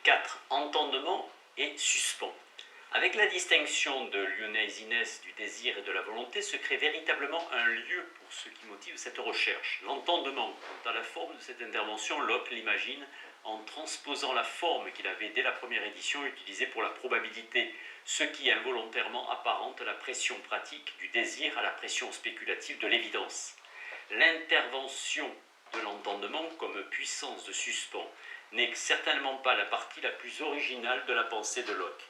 4. Entendement et suspens. Avec la distinction de l'uneasiness du désir et de la volonté, se crée véritablement un lieu pour ce qui motive cette recherche. L'entendement, quant à la forme de cette intervention, Locke l'imagine en transposant la forme qu'il avait dès la première édition utilisée pour la probabilité, ce qui involontairement apparente la pression pratique du désir à la pression spéculative de l'évidence. L'intervention de l'entendement comme puissance de suspens n'est certainement pas la partie la plus originale de la pensée de Locke.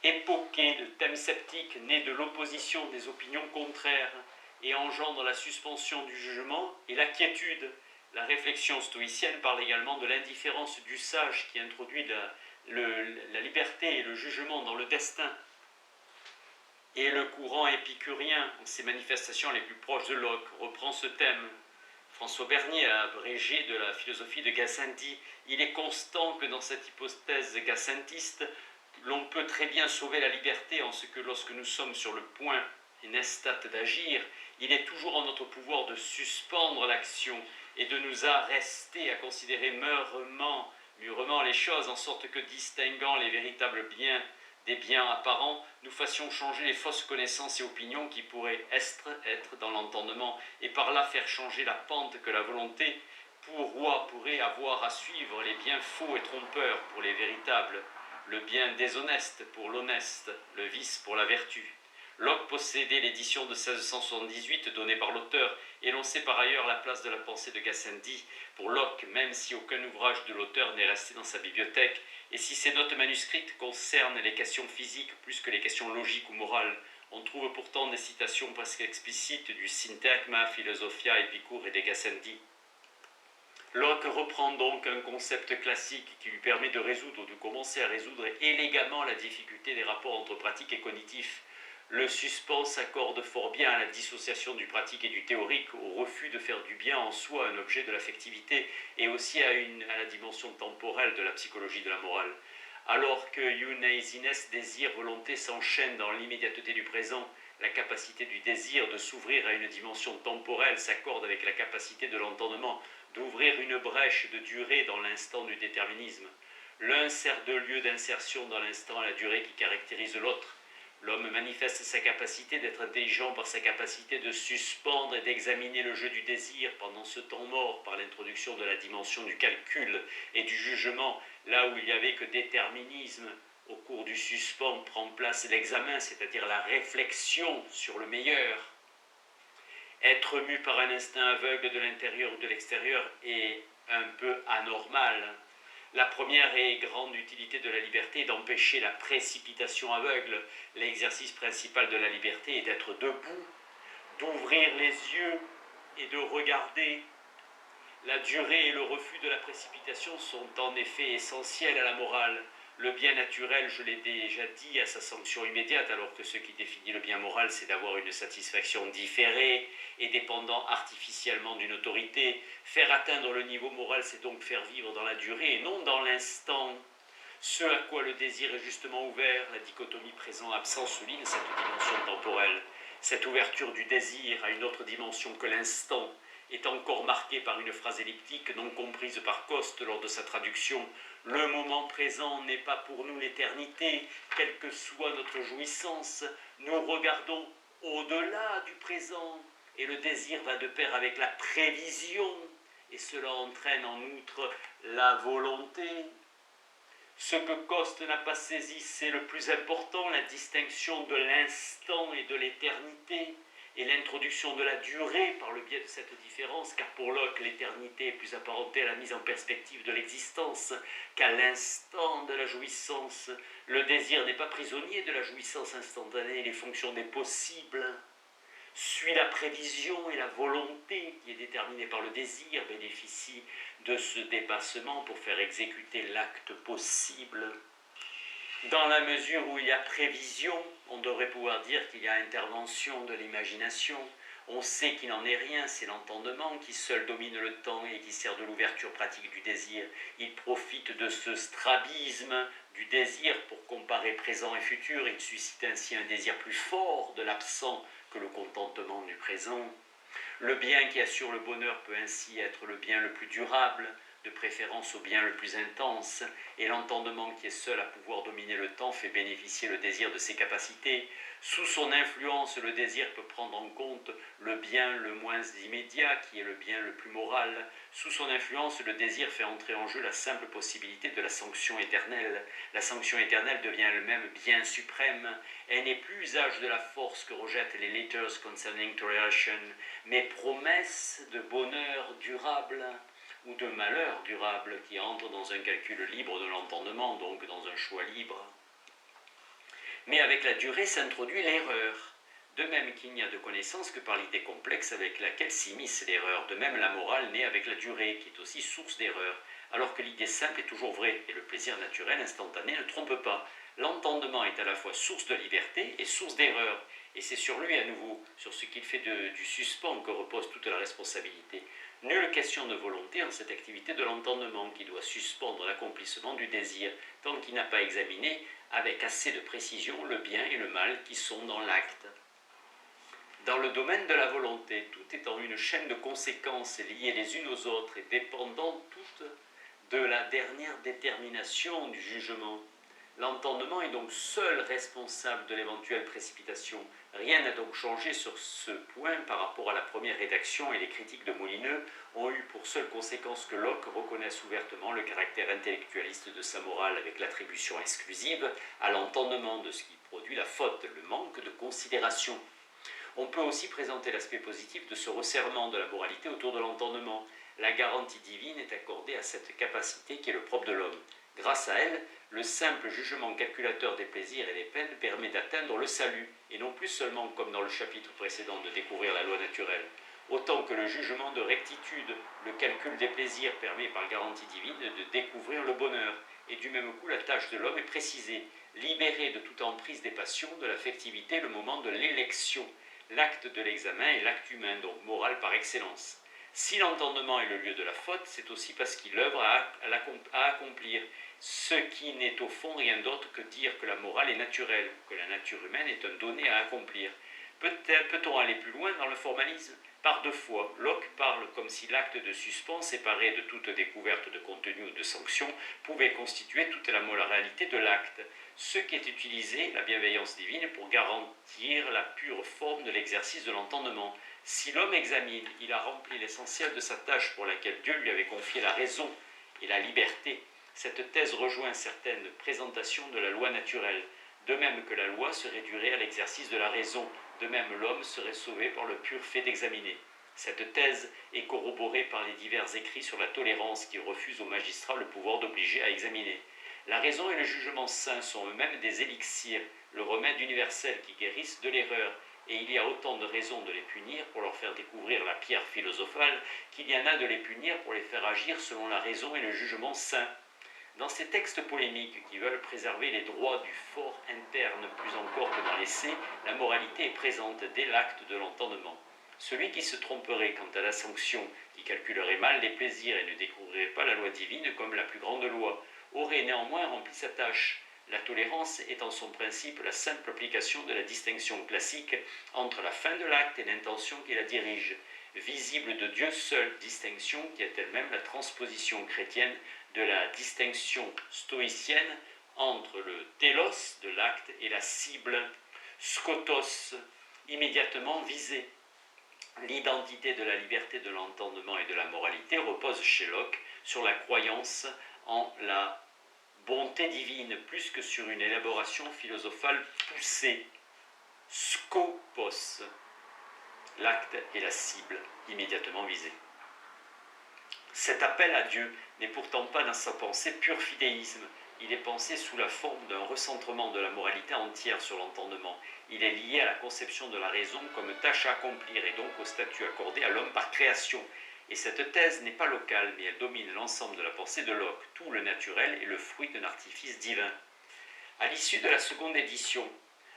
Époqué, le thème sceptique naît de l'opposition des opinions contraires et engendre la suspension du jugement et la quiétude. La réflexion stoïcienne parle également de l'indifférence du sage qui introduit la liberté et le jugement dans le destin. Et le courant épicurien, en ses manifestations les plus proches de Locke, reprend ce thème. François Bernier a abrégé de la philosophie de Gassendi. Il est constant que dans cette hypothèse gassentiste, l'on peut très bien sauver la liberté en ce que lorsque nous sommes sur le point inestat d'agir, il est toujours en notre pouvoir de suspendre l'action et de nous arrêter à considérer mûrement les choses, en sorte que, distinguant les véritables biens des biens apparents, nous fassions changer les fausses connaissances et opinions qui pourraient être dans l'entendement, et par là faire changer la pente que la volonté pourrait avoir à suivre, les biens faux et trompeurs pour les véritables, le bien déshoneste pour l'honnête, le vice pour la vertu. Locke possédait l'édition de 1678 donnée par l'auteur, et l'on sait par ailleurs la place de la pensée de Gassendi pour Locke, même si aucun ouvrage de l'auteur n'est resté dans sa bibliothèque, et si ses notes manuscrites concernent les questions physiques plus que les questions logiques ou morales. On trouve pourtant des citations presque explicites du Syntagma Philosophia Epicure et de Gassendi. Locke reprend donc un concept classique qui lui permet de résoudre, de commencer à résoudre élégamment la difficulté des rapports entre pratique et cognitif. Le suspens s'accorde fort bien à la dissociation du pratique et du théorique, au refus de faire du bien en soi un objet de l'affectivité, et aussi à la dimension temporelle de la psychologie de la morale. Alors que uneasiness, désir, volonté s'enchaînent dans l'immédiateté du présent, la capacité du désir de s'ouvrir à une dimension temporelle s'accorde avec la capacité de l'entendement d'ouvrir une brèche de durée dans l'instant du déterminisme. L'un sert de lieu d'insertion dans l'instant à la durée qui caractérise l'autre. L'homme manifeste sa capacité d'être intelligent par sa capacité de suspendre et d'examiner le jeu du désir pendant ce temps mort par l'introduction de la dimension du calcul et du jugement, là où il n'y avait que déterminisme. Au cours du suspens prend place l'examen, c'est-à-dire la réflexion sur le meilleur. Être mu par un instinct aveugle de l'intérieur ou de l'extérieur est un peu anormal. La première et grande utilité de la liberté est d'empêcher la précipitation aveugle. L'exercice principal de la liberté est d'être debout, d'ouvrir les yeux et de regarder. La durée et le refus de la précipitation sont en effet essentiels à la morale. Le bien naturel, je l'ai déjà dit, a sa sanction immédiate, alors que ce qui définit le bien moral, c'est d'avoir une satisfaction différée et dépendant artificiellement d'une autorité. Faire atteindre le niveau moral, c'est donc faire vivre dans la durée et non dans l'instant. Ce à quoi le désir est justement ouvert, la dichotomie présent-absent souligne cette dimension temporelle. Cette ouverture du désir à une autre dimension que l'instant est encore marquée par une phrase elliptique non comprise par Coste lors de sa traduction. Le moment présent n'est pas pour nous l'éternité, quelle que soit notre jouissance. Nous regardons au-delà du présent, et le désir va de pair avec la prévision, et cela entraîne en outre la volonté. Ce que Coste n'a pas saisi, c'est le plus important, la distinction de l'instant et de l'éternité, et l'introduction de la durée par le biais de cette différence, car pour Locke, l'éternité est plus apparentée à la mise en perspective de l'existence qu'à l'instant de la jouissance. Le désir n'est pas prisonnier de la jouissance instantanée, les fonctions des possibles. Suit la prévision et la volonté qui est déterminée par le désir bénéficie de ce dépassement pour faire exécuter l'acte possible. Dans la mesure où il y a prévision, on devrait pouvoir dire qu'il y a intervention de l'imagination. On sait qu'il n'en est rien, c'est l'entendement qui seul domine le temps et qui sert de l'ouverture pratique du désir. Il profite de ce strabisme du désir pour comparer présent et futur. Il suscite ainsi un désir plus fort de l'absent que le contentement du présent. Le bien qui assure le bonheur peut ainsi être le bien le plus durable. de préférence au bien le plus intense, et l'entendement qui est seul à pouvoir dominer le temps fait bénéficier le désir de ses capacités. Sous son influence, le désir peut prendre en compte le bien le moins immédiat, qui est le bien le plus moral. Sous son influence, le désir fait entrer en jeu la simple possibilité de la sanction éternelle. La sanction éternelle devient elle-même bien suprême. Elle n'est plus usage de la force que rejettent les letters concerning toleration, mais promesse de bonheur durable ou de malheur durable qui entre dans un calcul libre de l'entendement, donc dans un choix libre. Mais avec la durée s'introduit l'erreur, de même qu'il n'y a de connaissance que par l'idée complexe avec laquelle s'immisce l'erreur. De même, la morale naît avec la durée, qui est aussi source d'erreur, alors que l'idée simple est toujours vraie, et le plaisir naturel instantané ne trompe pas. L'entendement est à la fois source de liberté et source d'erreur, et c'est sur lui à nouveau, sur ce qu'il fait du suspens, que repose toute la responsabilité. Nulle question de volonté en cette activité de l'entendement, qui doit suspendre l'accomplissement du désir, tant qu'il n'a pas examiné avec assez de précision le bien et le mal qui sont dans l'acte. Dans le domaine de la volonté, tout étant une chaîne de conséquences liées les unes aux autres et dépendant toutes de la dernière détermination du jugement, l'entendement est donc seul responsable de l'éventuelle précipitation. Rien n'a donc changé sur ce point par rapport à la première rédaction, et les critiques de Molineux ont eu pour seule conséquence que Locke reconnaisse ouvertement le caractère intellectualiste de sa morale avec l'attribution exclusive à l'entendement de ce qui produit la faute, le manque de considération. On peut aussi présenter l'aspect positif de ce resserrement de la moralité autour de l'entendement. La garantie divine est accordée à cette capacité qui est le propre de l'homme. Grâce à elle, le simple jugement calculateur des plaisirs et des peines permet d'atteindre le salut, et non plus seulement, comme dans le chapitre précédent, de découvrir la loi naturelle. Autant que le jugement de rectitude, le calcul des plaisirs permet par garantie divine de découvrir le bonheur, et du même coup la tâche de l'homme est précisée, libéré de toute emprise des passions, de l'affectivité, le moment de l'élection. L'acte de l'examen est l'acte humain, donc moral par excellence. Si l'entendement est le lieu de la faute, c'est aussi parce qu'il œuvre à accomplir, ce qui n'est au fond rien d'autre que dire que la morale est naturelle, que la nature humaine est un donné à accomplir. Peut-on aller plus loin dans le formalisme? Par deux fois, Locke parle comme si l'acte de suspens, séparé de toute découverte de contenu ou de sanction, pouvait constituer toute la moralité de l'acte, ce qui est utilisé, la bienveillance divine, pour garantir la pure forme de l'exercice de l'entendement. Si l'homme examine, il a rempli l'essentiel de sa tâche pour laquelle Dieu lui avait confié la raison et la liberté. Cette thèse rejoint certaines présentations de la loi naturelle. De même que la loi se réduirait à l'exercice de la raison, de même l'homme serait sauvé par le pur fait d'examiner. Cette thèse est corroborée par les divers écrits sur la tolérance qui refusent aux magistrats le pouvoir d'obliger à examiner. La raison et le jugement saint sont eux-mêmes des élixirs, le remède universel qui guérissent de l'erreur, et il y a autant de raisons de les punir pour leur faire découvrir la pierre philosophale qu'il y en a de les punir pour les faire agir selon la raison et le jugement saint. Dans ces textes polémiques qui veulent préserver les droits du fort interne plus encore que dans l'essai, la moralité est présente dès l'acte de l'entendement. Celui qui se tromperait quant à la sanction, qui calculerait mal les plaisirs et ne découvrirait pas la loi divine comme la plus grande loi, aurait néanmoins rempli sa tâche. La tolérance est en son principe la simple application de la distinction classique entre la fin de l'acte et l'intention qui la dirige, visible de Dieu seul, distinction qui est elle-même la transposition chrétienne de la distinction stoïcienne entre le télos de l'acte et la cible, skotos, immédiatement visée. L'identité de la liberté de l'entendement et de la moralité repose chez Locke sur la croyance en la bonté divine plus que sur une élaboration philosophale poussée. Skopos, l'acte et la cible immédiatement visée. Cet appel à Dieu n'est pourtant pas dans sa pensée pur fidéisme. Il est pensé sous la forme d'un recentrement de la moralité entière sur l'entendement. Il est lié à la conception de la raison comme tâche à accomplir et donc au statut accordé à l'homme par création. Et cette thèse n'est pas locale, mais elle domine l'ensemble de la pensée de Locke. Tout le naturel est le fruit d'un artifice divin. À l'issue de la seconde édition,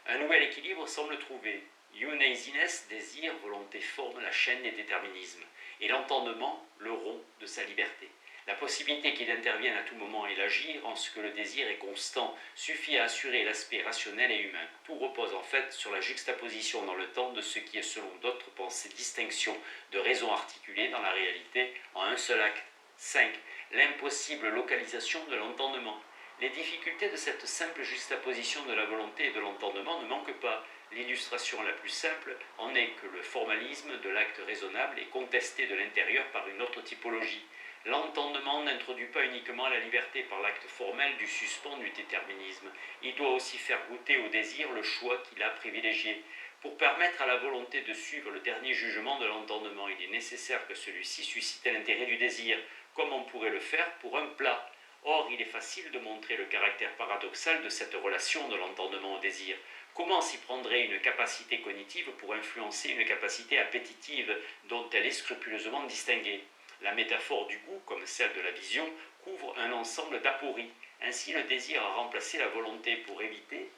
un nouvel équilibre semble trouvé. Uneasiness, désir, volonté, forme la chaîne des déterminismes, et l'entendement, le rond de sa liberté. La possibilité qu'il intervienne à tout moment et l'agir, en ce que le désir est constant, suffit à assurer l'aspect rationnel et humain. Tout repose en fait sur la juxtaposition dans le temps de ce qui est selon d'autres pensées distinction de raison articulée dans la réalité en un seul acte. 5. L'impossible localisation de l'entendement. Les difficultés de cette simple juxtaposition de la volonté et de l'entendement ne manquent pas. L'illustration la plus simple en est que le formalisme de l'acte raisonnable est contesté de l'intérieur par une autre typologie. L'entendement n'introduit pas uniquement la liberté par l'acte formel du suspens du déterminisme. Il doit aussi faire goûter au désir le choix qu'il a privilégié. Pour permettre à la volonté de suivre le dernier jugement de l'entendement, il est nécessaire que celui-ci suscite l'intérêt du désir, comme on pourrait le faire pour un plat. Or, il est facile de montrer le caractère paradoxal de cette relation de l'entendement au désir. Comment s'y prendrait une capacité cognitive pour influencer une capacité appétitive dont elle est scrupuleusement distinguée? La métaphore du goût, comme celle de la vision, couvre un ensemble d'apories. Ainsi, le désir a remplacé la volonté pour éviter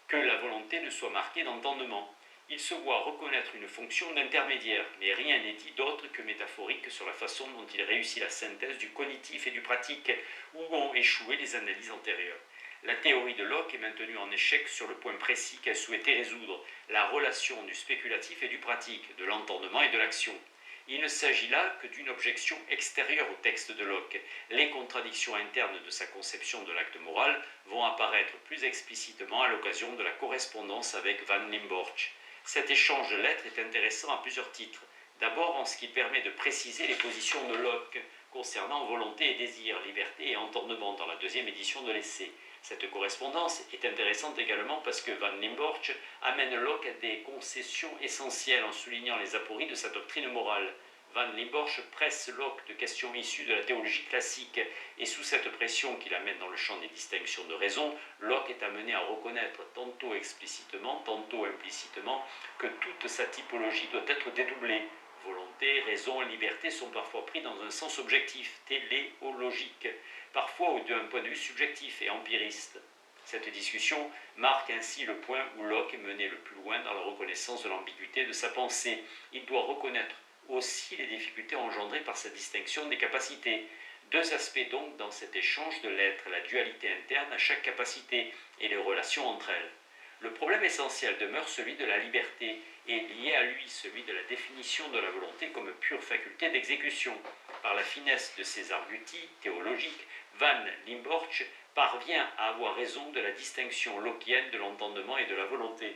que la volonté ne soit marquée d'entendement. Il se voit reconnaître une fonction d'intermédiaire, mais rien n'est dit d'autre que métaphorique sur la façon dont il réussit la synthèse du cognitif et du pratique, où ont échoué les analyses antérieures. La théorie de Locke est maintenue en échec sur le point précis qu'elle souhaitait résoudre, la relation du spéculatif et du pratique, de l'entendement et de l'action. Il ne s'agit là que d'une objection extérieure au texte de Locke. Les contradictions internes de sa conception de l'acte moral vont apparaître plus explicitement à l'occasion de la correspondance avec Van Limborch. Cet échange de lettres est intéressant à plusieurs titres. D'abord en ce qui permet de préciser les positions de Locke concernant volonté et désir, liberté et entendement dans la deuxième édition de l'essai. Cette correspondance est intéressante également parce que Van Limborch amène Locke à des concessions essentielles en soulignant les apories de sa doctrine morale. Van Limborch presse Locke de questions issues de la théologie classique, et sous cette pression qui l'amène dans le champ des distinctions de raison, Locke est amené à reconnaître tantôt explicitement, tantôt implicitement, que toute sa typologie doit être dédoublée. Volonté, raison et liberté sont parfois pris dans un sens objectif, téléologique, parfois d'un point de vue subjectif et empiriste. Cette discussion marque ainsi le point où Locke est mené le plus loin dans la reconnaissance de l'ambiguïté de sa pensée. Il doit reconnaître aussi les difficultés engendrées par sa distinction des capacités. Deux aspects donc dans cet échange de l'être, la dualité interne à chaque capacité et les relations entre elles. Le problème essentiel demeure celui de la liberté et lié à lui celui de la définition de la volonté comme pure faculté d'exécution. Par la finesse de ses arguties théologiques, Van Limborch parvient à avoir raison de la distinction lockienne de l'entendement et de la volonté.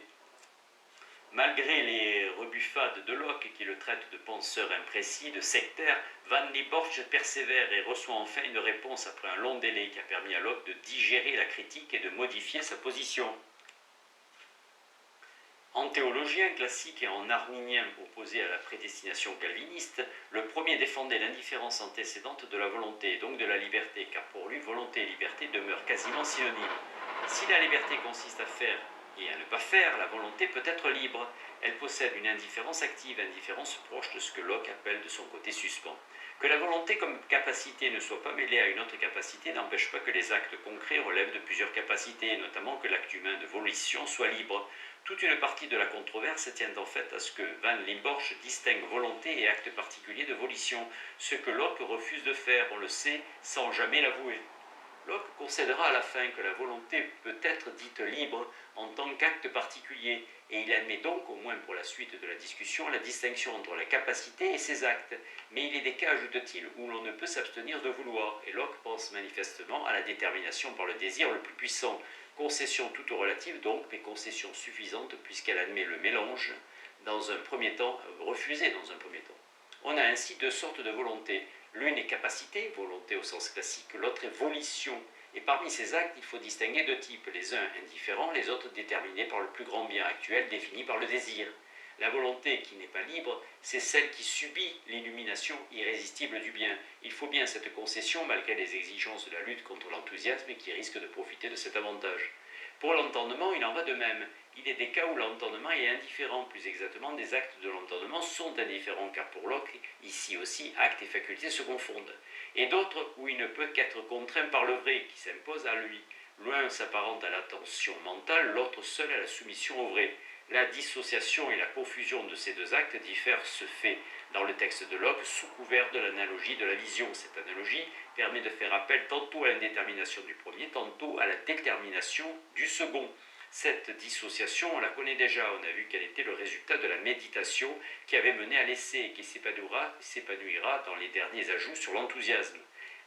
Malgré les rebuffades de Locke qui le traite de penseur imprécis, de sectaire, Van Limborch persévère et reçoit enfin une réponse après un long délai qui a permis à Locke de digérer la critique et de modifier sa position. En théologien classique et en arminien opposé à la prédestination calviniste, le premier défendait l'indifférence antécédente de la volonté et donc de la liberté, car pour lui, volonté et liberté demeurent quasiment synonymes. Si la liberté consiste à faire et à ne pas faire, la volonté peut être libre. Elle possède une indifférence active, indifférence proche de ce que Locke appelle de son côté suspens. Que la volonté comme capacité ne soit pas mêlée à une autre capacité n'empêche pas que les actes concrets relèvent de plusieurs capacités, et notamment que l'acte humain de volition soit libre. Toute une partie de la controverse tient en fait à ce que Van Limborch distingue volonté et acte particulier de volition, ce que Locke refuse de faire, on le sait, sans jamais l'avouer. Locke concédera à la fin que la volonté peut être dite libre en tant qu'acte particulier, et il admet donc, au moins pour la suite de la discussion, la distinction entre la capacité et ses actes. Mais il est des cas, ajoute-t-il, où l'on ne peut s'abstenir de vouloir, et Locke pense manifestement à la détermination par le désir le plus puissant. Concession toute relative donc, mais concession suffisante puisqu'elle admet le mélange dans un premier temps, refusé dans un premier temps. On a ainsi deux sortes de volonté. L'une est capacité, volonté au sens classique, l'autre est volition. Et parmi ces actes, il faut distinguer deux types, les uns indifférents, les autres déterminés par le plus grand bien actuel, défini par le désir. La volonté qui n'est pas libre, c'est celle qui subit l'illumination irrésistible du bien. Il faut bien cette concession malgré les exigences de la lutte contre l'enthousiasme et qui risque de profiter de cet avantage. Pour l'entendement, il en va de même. Il est des cas où l'entendement est indifférent, plus exactement des actes de l'entendement sont indifférents, car pour Locke, ici aussi, actes et facultés se confondent. Et d'autres où il ne peut qu'être contraint par le vrai, qui s'impose à lui. L'un s'apparente à l'attention mentale, l'autre seul à la soumission au vrai. La dissociation et la confusion de ces deux actes diffèrent ce fait dans le texte de Locke sous couvert de l'analogie de la vision. Cette analogie permet de faire appel tantôt à l'indétermination du premier, tantôt à la détermination du second. Cette dissociation, on la connaît déjà, on a vu quel était le résultat de la méditation qui avait mené à l'essai et qui s'épanouira dans les derniers ajouts sur l'enthousiasme.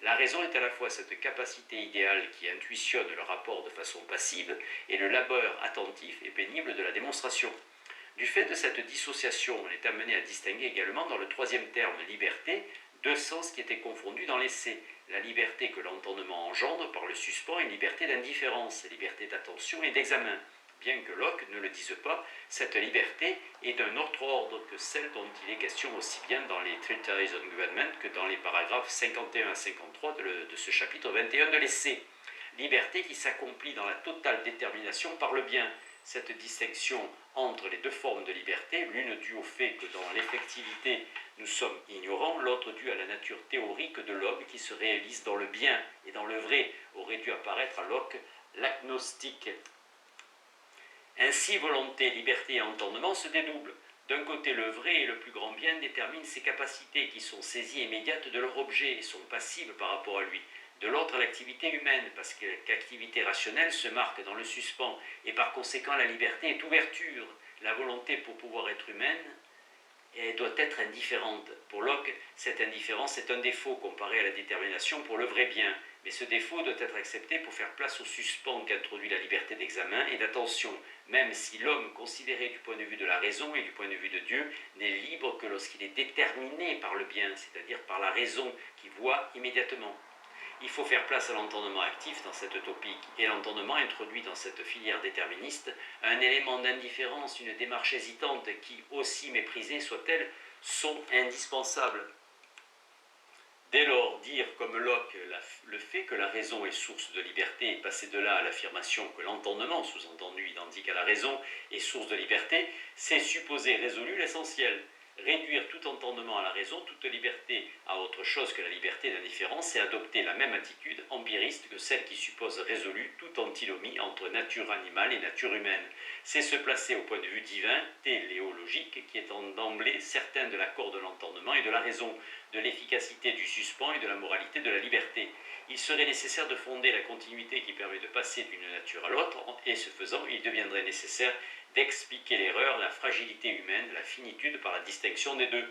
La raison est à la fois cette capacité idéale qui intuitionne le rapport de façon passive et le labeur attentif et pénible de la démonstration. Du fait de cette dissociation, on est amené à distinguer également dans le troisième terme liberté deux sens qui étaient confondus dans l'essai. La liberté que l'entendement engendre par le suspens et une liberté d'indifférence, liberté d'attention et d'examen. Bien que Locke ne le dise pas, cette liberté est d'un autre ordre que celle dont il est question aussi bien dans les Treatise on Government que dans les paragraphes 51 à 53 de ce chapitre 21 de l'essai. Liberté qui s'accomplit dans la totale détermination par le bien. Cette distinction entre les deux formes de liberté, l'une due au fait que dans l'effectivité nous sommes ignorants, l'autre due à la nature théorique de l'homme qui se réalise dans le bien et dans le vrai, aurait dû apparaître à Locke l'agnostique. Ainsi, volonté, liberté et entendement se dédoublent. D'un côté, le vrai et le plus grand bien déterminent ses capacités qui sont saisies immédiates de leur objet et sont passives par rapport à lui. De l'autre, l'activité humaine, parce que l'activité rationnelle se marque dans le suspens, et par conséquent la liberté est ouverture. La volonté pour pouvoir être humaine doit être indifférente. Pour Locke, cette indifférence est un défaut comparé à la détermination pour le vrai bien, mais ce défaut doit être accepté pour faire place au suspens qu'introduit la liberté d'examen et d'attention, même si l'homme, considéré du point de vue de la raison et du point de vue de Dieu, n'est libre que lorsqu'il est déterminé par le bien, c'est-à-dire par la raison qui voit immédiatement. Il faut faire place à l'entendement actif dans cette topique, et l'entendement introduit dans cette filière déterministe un élément d'indifférence, une démarche hésitante qui, aussi méprisée soit-elle, sont indispensables. Dès lors, dire comme Locke le fait que la raison est source de liberté et passer de là à l'affirmation que l'entendement, sous-entendu identique à la raison, est source de liberté, c'est supposer résolu l'essentiel. Réduire tout entendement à la raison, toute liberté à autre chose que la liberté d'indifférence, c'est adopter la même attitude empiriste que celle qui suppose résolu toute antinomie entre nature animale et nature humaine. C'est se placer au point de vue divin, téléologique, qui est d'emblée certain de l'accord de l'entendement et de la raison, de l'efficacité du suspens et de la moralité de la liberté. Il serait nécessaire de fonder la continuité qui permet de passer d'une nature à l'autre, et ce faisant, il deviendrait nécessaire d'expliquer l'erreur, la fragilité humaine, la finitude par la distinction des deux.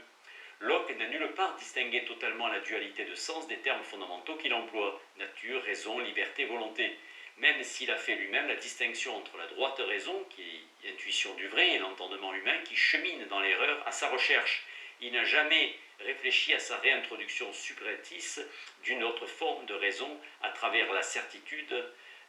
Locke n'a nulle part distingué totalement la dualité de sens des termes fondamentaux qu'il emploie, nature, raison, liberté, volonté, même s'il a fait lui-même la distinction entre la droite raison, qui est intuition du vrai, et l'entendement humain qui chemine dans l'erreur à sa recherche. Il n'a jamais réfléchi à sa réintroduction subreptice d'une autre forme de raison à travers la certitude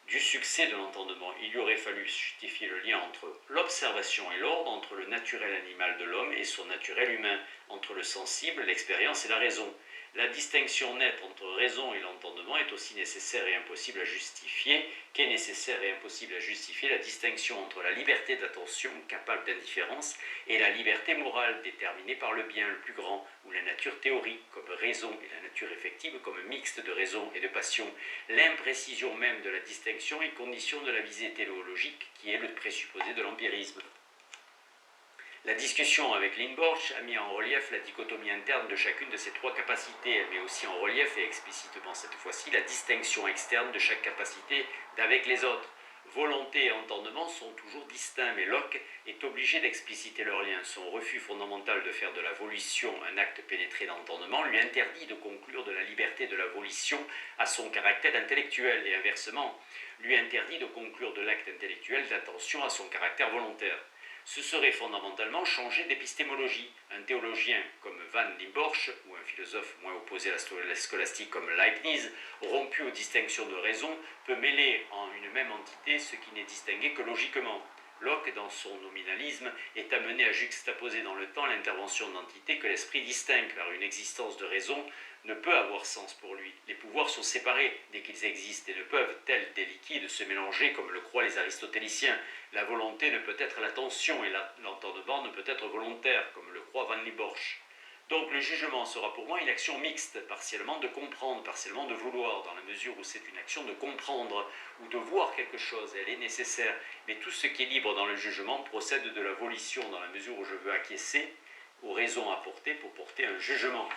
du succès de l'entendement. Il lui aurait fallu justifier le lien entre l'observation et l'ordre, entre le naturel animal de l'homme et son naturel humain, entre le sensible, l'expérience et la raison. La distinction nette entre raison et l'entendement est aussi nécessaire et impossible à justifier qu'est nécessaire et impossible à justifier la distinction entre la liberté d'attention, capable d'indifférence, et la liberté morale, déterminée par le bien le plus grand, ou la nature théorique comme raison et la nature effective comme mixte de raison et de passion. L'imprécision même de la distinction est condition de la visée téléologique qui est le présupposé de l'empirisme. La discussion avec Lindborch a mis en relief la dichotomie interne de chacune de ces trois capacités. Elle met aussi en relief, et explicitement cette fois-ci, la distinction externe de chaque capacité d'avec les autres. Volonté et entendement sont toujours distincts, mais Locke est obligé d'expliciter leur lien. Son refus fondamental de faire de la volition un acte pénétré d'entendement lui interdit de conclure de la liberté de la volition à son caractère intellectuel, et inversement, lui interdit de conclure de l'acte intellectuel d'attention à son caractère volontaire. Ce serait fondamentalement changer d'épistémologie. Un théologien comme Van Limborch, ou un philosophe moins opposé à la scolastique comme Leibniz, rompu aux distinctions de raison, peut mêler en une même entité ce qui n'est distingué que logiquement. Locke, dans son nominalisme, est amené à juxtaposer dans le temps l'intervention d'entités que l'esprit distingue, car une existence de raison ne peut avoir sens pour lui. Les pouvoirs sont séparés dès qu'ils existent et ne peuvent, tels des liquides, se mélanger comme le croient les aristotéliciens. La volonté ne peut être l'attention et l'entendement ne peut être volontaire, comme le croit Van Limborch. Donc le jugement sera pour moi une action mixte, partiellement de comprendre, partiellement de vouloir, dans la mesure où c'est une action de comprendre ou de voir quelque chose, elle est nécessaire. Mais tout ce qui est libre dans le jugement procède de la volition, dans la mesure où je veux acquiescer aux raisons apportées pour porter un jugement.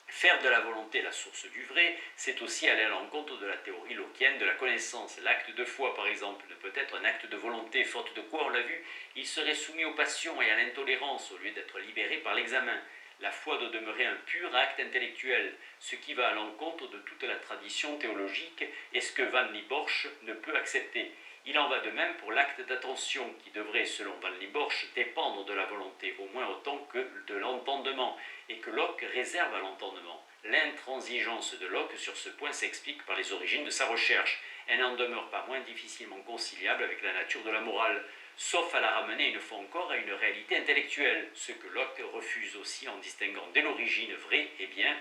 Faire de la volonté la source du vrai, c'est aussi aller à l'encontre de la théorie lockienne de la connaissance. L'acte de foi, par exemple, ne peut être un acte de volonté, faute de quoi, on l'a vu, il serait soumis aux passions et à l'intolérance au lieu d'être libéré par l'examen. La foi doit demeurer un pur acte intellectuel, ce qui va à l'encontre de toute la tradition théologique et ce que Van Lieborsch ne peut accepter. Il en va de même pour l'acte d'attention, qui devrait, selon Van Lieborsch, dépendre de la volonté au moins autant que de l'entendement, et que Locke réserve à l'entendement. L'intransigeance de Locke sur ce point s'explique par les origines de sa recherche. Elle n'en demeure pas moins difficilement conciliable avec la nature de la morale, sauf à la ramener une fois encore à une réalité intellectuelle, ce que Locke refuse aussi en distinguant dès l'origine vrai et bien,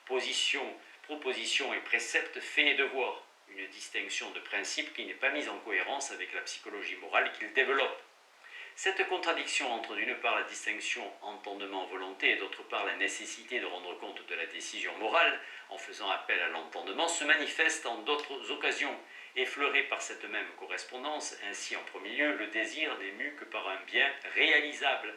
proposition et précepte, fait et devoir, une distinction de principe qui n'est pas mise en cohérence avec la psychologie morale qu'il développe. Cette contradiction entre d'une part la distinction entendement-volonté et d'autre part la nécessité de rendre compte de la décision morale en faisant appel à l'entendement se manifeste en d'autres occasions. Effleuré par cette même correspondance, ainsi en premier lieu, le désir n'est mu que par un bien réalisable.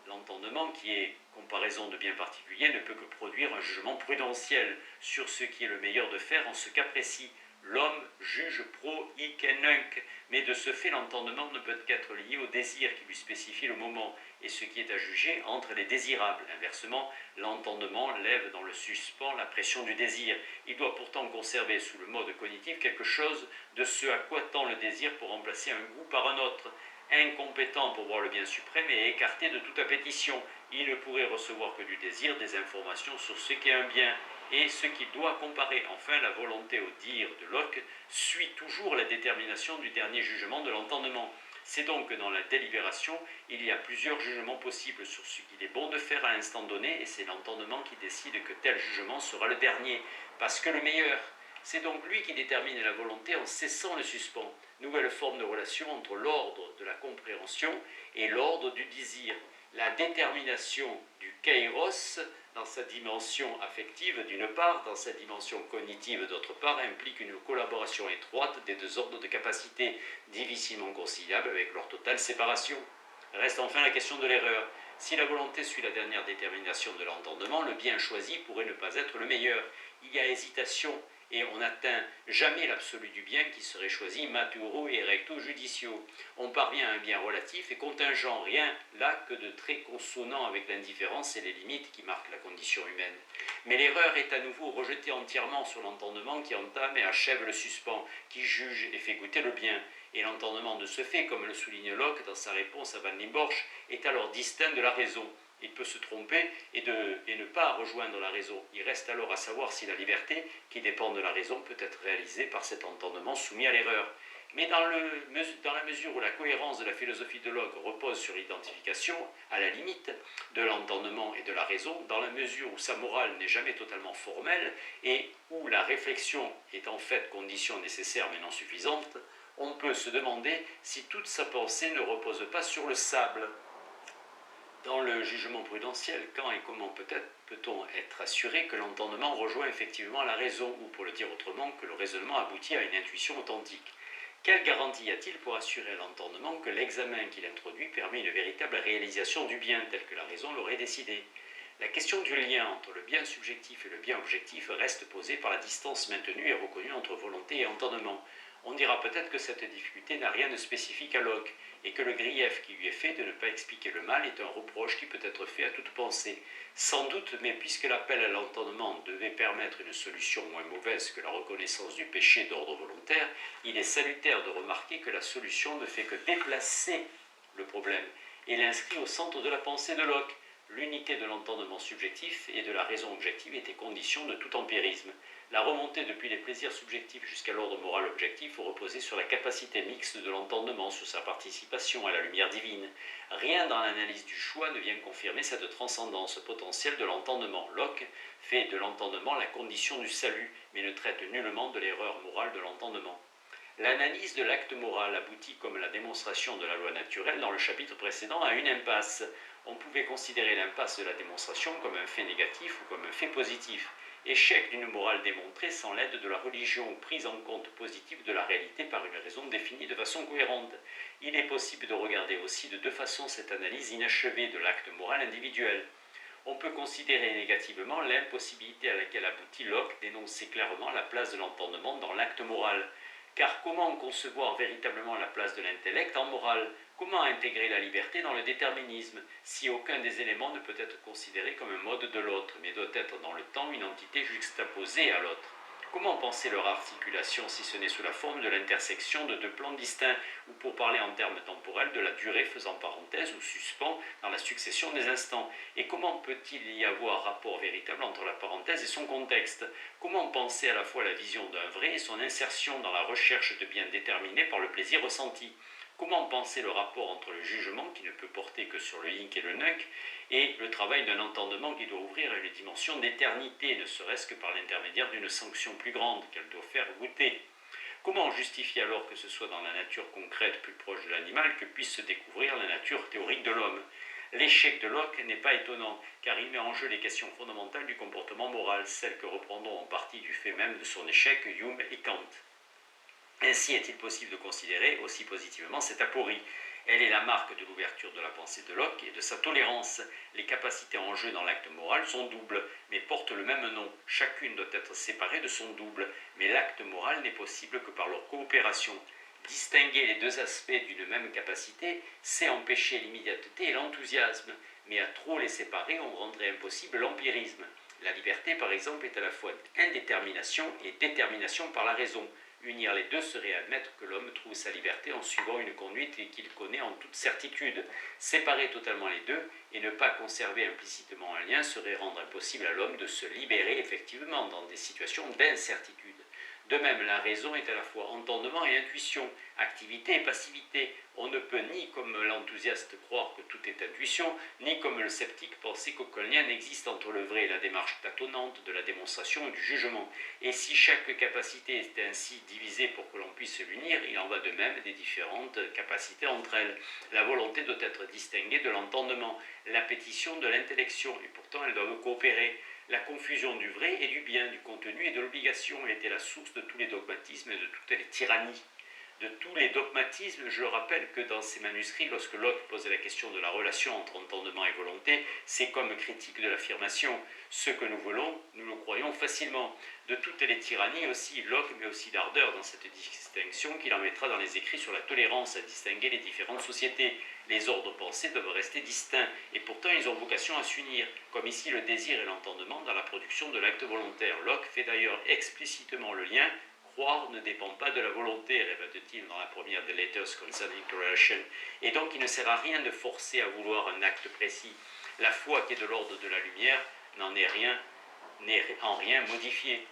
L'entendement, qui est comparaison de biens particuliers, ne peut que produire un jugement prudentiel sur ce qui est le meilleur de faire en ce cas précis. L'homme juge pro hic et nunc, mais de ce fait l'entendement ne peut qu'être lié au désir qui lui spécifie le moment, et ce qui est à juger entre les désirables. Inversement, l'entendement lève dans le suspens la pression du désir. Il doit pourtant conserver sous le mode cognitif quelque chose de ce à quoi tend le désir pour remplacer un goût par un autre. Incompétent pour voir le bien suprême et écarté de toute appétition, il ne pourrait recevoir que du désir des informations sur ce qu'est un bien et ce qu'il doit comparer. Enfin, la volonté au dire de Locke suit toujours la détermination du dernier jugement de l'entendement. C'est donc que dans la délibération, il y a plusieurs jugements possibles sur ce qu'il est bon de faire à l'instant donné, et c'est l'entendement qui décide que tel jugement sera le dernier, parce que le meilleur. C'est donc lui qui détermine la volonté en cessant le suspens. Nouvelle forme de relation entre l'ordre de la compréhension et l'ordre du désir. La détermination du kairos dans sa dimension affective d'une part, dans sa dimension cognitive d'autre part, implique une collaboration étroite des deux ordres de capacité, difficilement conciliables avec leur totale séparation. Reste enfin la question de l'erreur. Si la volonté suit la dernière détermination de l'entendement, le bien choisi pourrait ne pas être le meilleur. Il y a hésitation et on n'atteint jamais l'absolu du bien qui serait choisi maturo et recto judicio. On parvient à un bien relatif et contingent, rien là que de très consonant avec l'indifférence et les limites qui marquent la condition humaine. Mais l'erreur est à nouveau rejetée entièrement sur l'entendement qui entame et achève le suspens, qui juge et fait goûter le bien. Et l'entendement de ce fait, comme le souligne Locke dans sa réponse à Van Lieborsch, est alors distinct de la raison. Il peut se tromper et ne pas rejoindre la raison. Il reste alors à savoir si la liberté, qui dépend de la raison, peut être réalisée par cet entendement soumis à l'erreur. Mais dans la mesure où la cohérence de la philosophie de Locke repose sur l'identification, à la limite, de l'entendement et de la raison, dans la mesure où sa morale n'est jamais totalement formelle et où la réflexion est en fait condition nécessaire mais non suffisante, on peut se demander si toute sa pensée ne repose pas sur le sable. Dans le jugement prudentiel, quand et comment peut-on être assuré que l'entendement rejoint effectivement la raison, ou pour le dire autrement, que le raisonnement aboutit à une intuition authentique? Quelle garantie y a-t-il pour assurer à l'entendement que l'examen qu'il introduit permet une véritable réalisation du bien, tel que la raison l'aurait décidé? La question du lien entre le bien subjectif et le bien objectif reste posée par la distance maintenue et reconnue entre volonté et entendement. On dira peut-être que cette difficulté n'a rien de spécifique à Locke, et que le grief qui lui est fait de ne pas expliquer le mal est un reproche qui peut être fait à toute pensée. Sans doute, mais puisque l'appel à l'entendement devait permettre une solution moins mauvaise que la reconnaissance du péché d'ordre volontaire, il est salutaire de remarquer que la solution ne fait que déplacer le problème, et l'inscrit au centre de la pensée de Locke. L'unité de l'entendement subjectif et de la raison objective était condition de tout empirisme. La remontée depuis les plaisirs subjectifs jusqu'à l'ordre moral objectif reposait sur la capacité mixte de l'entendement, sur sa participation à la lumière divine. Rien dans l'analyse du choix ne vient confirmer cette transcendance potentielle de l'entendement. Locke fait de l'entendement la condition du salut, mais ne traite nullement de l'erreur morale de l'entendement. L'analyse de l'acte moral aboutit, comme la démonstration de la loi naturelle dans le chapitre précédent, à une impasse. On pouvait considérer l'impasse de la démonstration comme un fait négatif ou comme un fait positif. Échec d'une morale démontrée sans l'aide de la religion ou prise en compte positive de la réalité par une raison définie de façon cohérente. Il est possible de regarder aussi de deux façons cette analyse inachevée de l'acte moral individuel. On peut considérer négativement l'impossibilité à laquelle aboutit Locke d'énoncer clairement la place de l'entendement dans l'acte moral. Car comment concevoir véritablement la place de l'intellect en morale? Comment intégrer la liberté dans le déterminisme, si aucun des éléments ne peut être considéré comme un mode de l'autre, mais doit être dans le temps une entité juxtaposée à l'autre? Comment penser leur articulation si ce n'est sous la forme de l'intersection de deux plans distincts, ou pour parler en termes temporels, de la durée faisant parenthèse ou suspens dans la succession des instants? Et comment peut-il y avoir rapport véritable entre la parenthèse et son contexte? Comment penser à la fois la vision d'un vrai et son insertion dans la recherche de biens déterminés par le plaisir ressenti? Comment penser le rapport entre le jugement, qui ne peut porter que sur le yin et le nunc, et le travail d'un entendement qui doit ouvrir à une dimension d'éternité, ne serait-ce que par l'intermédiaire d'une sanction plus grande qu'elle doit faire goûter? Comment justifier alors que ce soit dans la nature concrète plus proche de l'animal que puisse se découvrir la nature théorique de l'homme? L'échec de Locke n'est pas étonnant, car il met en jeu les questions fondamentales du comportement moral, celles que reprendront en partie du fait même de son échec Hume et Kant. Ainsi est-il possible de considérer aussi positivement cette aporie. Elle est la marque de l'ouverture de la pensée de Locke et de sa tolérance. Les capacités en jeu dans l'acte moral sont doubles, mais portent le même nom. Chacune doit être séparée de son double, mais l'acte moral n'est possible que par leur coopération. Distinguer les deux aspects d'une même capacité, c'est empêcher l'immédiateté et l'enthousiasme, mais à trop les séparer, on rendrait impossible l'empirisme. La liberté, par exemple, est à la fois indétermination et détermination par la raison. Unir les deux serait admettre que l'homme trouve sa liberté en suivant une conduite qu'il connaît en toute certitude. Séparer totalement les deux et ne pas conserver implicitement un lien serait rendre impossible à l'homme de se libérer effectivement dans des situations d'incertitude. De même, la raison est à la fois entendement et intuition, activité et passivité. On ne peut ni comme l'enthousiaste croire que tout est intuition, ni comme le sceptique penser qu'aucun lien n'existe entre le vrai et la démarche tâtonnante de la démonstration et du jugement. Et si chaque capacité est ainsi divisée pour que l'on puisse l'unir, il en va de même des différentes capacités entre elles. La volonté doit être distinguée de l'entendement, l'appétition de l'intellection, et pourtant elles doivent coopérer. La confusion du vrai et du bien, du contenu et de l'obligation était la source de tous les dogmatismes et de toutes les tyrannies. De tous les dogmatismes, je rappelle que dans ces manuscrits, lorsque Locke posait la question de la relation entre entendement et volonté, c'est comme critique de l'affirmation. Ce que nous voulons, nous le croyons facilement. De toutes les tyrannies aussi, Locke met aussi d'ardeur dans cette distinction qu'il en mettra dans les écrits sur la tolérance, à distinguer les différentes sociétés. Les ordres pensés doivent rester distincts, et pourtant ils ont vocation à s'unir, comme ici le désir et l'entendement dans la production de l'acte volontaire. Locke fait d'ailleurs explicitement le lien. Croire ne dépend pas de la volonté, répète-t-il dans la première des Letters Concerning Creation, et donc il ne sert à rien de forcer à vouloir un acte précis. La foi qui est de l'ordre de la lumière n'est en rien modifiée.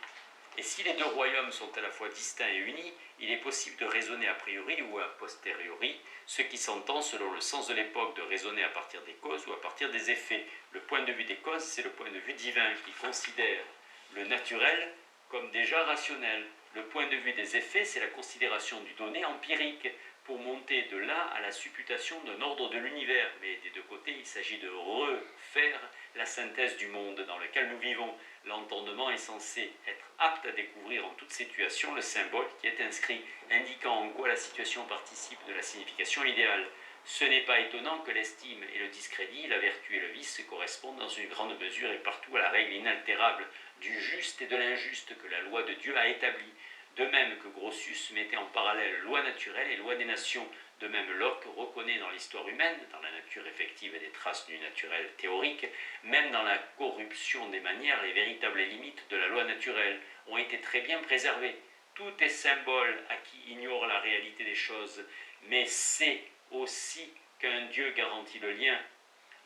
Et si les deux royaumes sont à la fois distincts et unis, il est possible de raisonner a priori ou a posteriori, ce qui s'entend selon le sens de l'époque, de raisonner à partir des causes ou à partir des effets. Le point de vue des causes, c'est le point de vue divin qui considère le naturel comme déjà rationnel. Le point de vue des effets, c'est la considération du donné empirique, pour monter de là à la supputation d'un ordre de l'univers. Mais des deux côtés, il s'agit de refaire la synthèse du monde dans lequel nous vivons. L'entendement est censé être apte à découvrir en toute situation le symbole qui est inscrit, indiquant en quoi la situation participe de la signification idéale. Ce n'est pas étonnant que l'estime et le discrédit, la vertu et le vice se correspondent dans une grande mesure et partout à la règle inaltérable du juste et de l'injuste que la loi de Dieu a établie. De même que Grotius mettait en parallèle loi naturelle et loi des nations, de même Locke reconnaît dans l'histoire humaine, dans la nature effective et des traces du naturel théorique, même dans la corruption des manières, les véritables limites de la loi naturelle ont été très bien préservées. Tout est symbole à qui ignore la réalité des choses, mais c'est aussi qu'un Dieu garantit le lien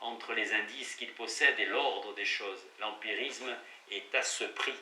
entre les indices qu'il possède et l'ordre des choses. L'empirisme est à ce prix.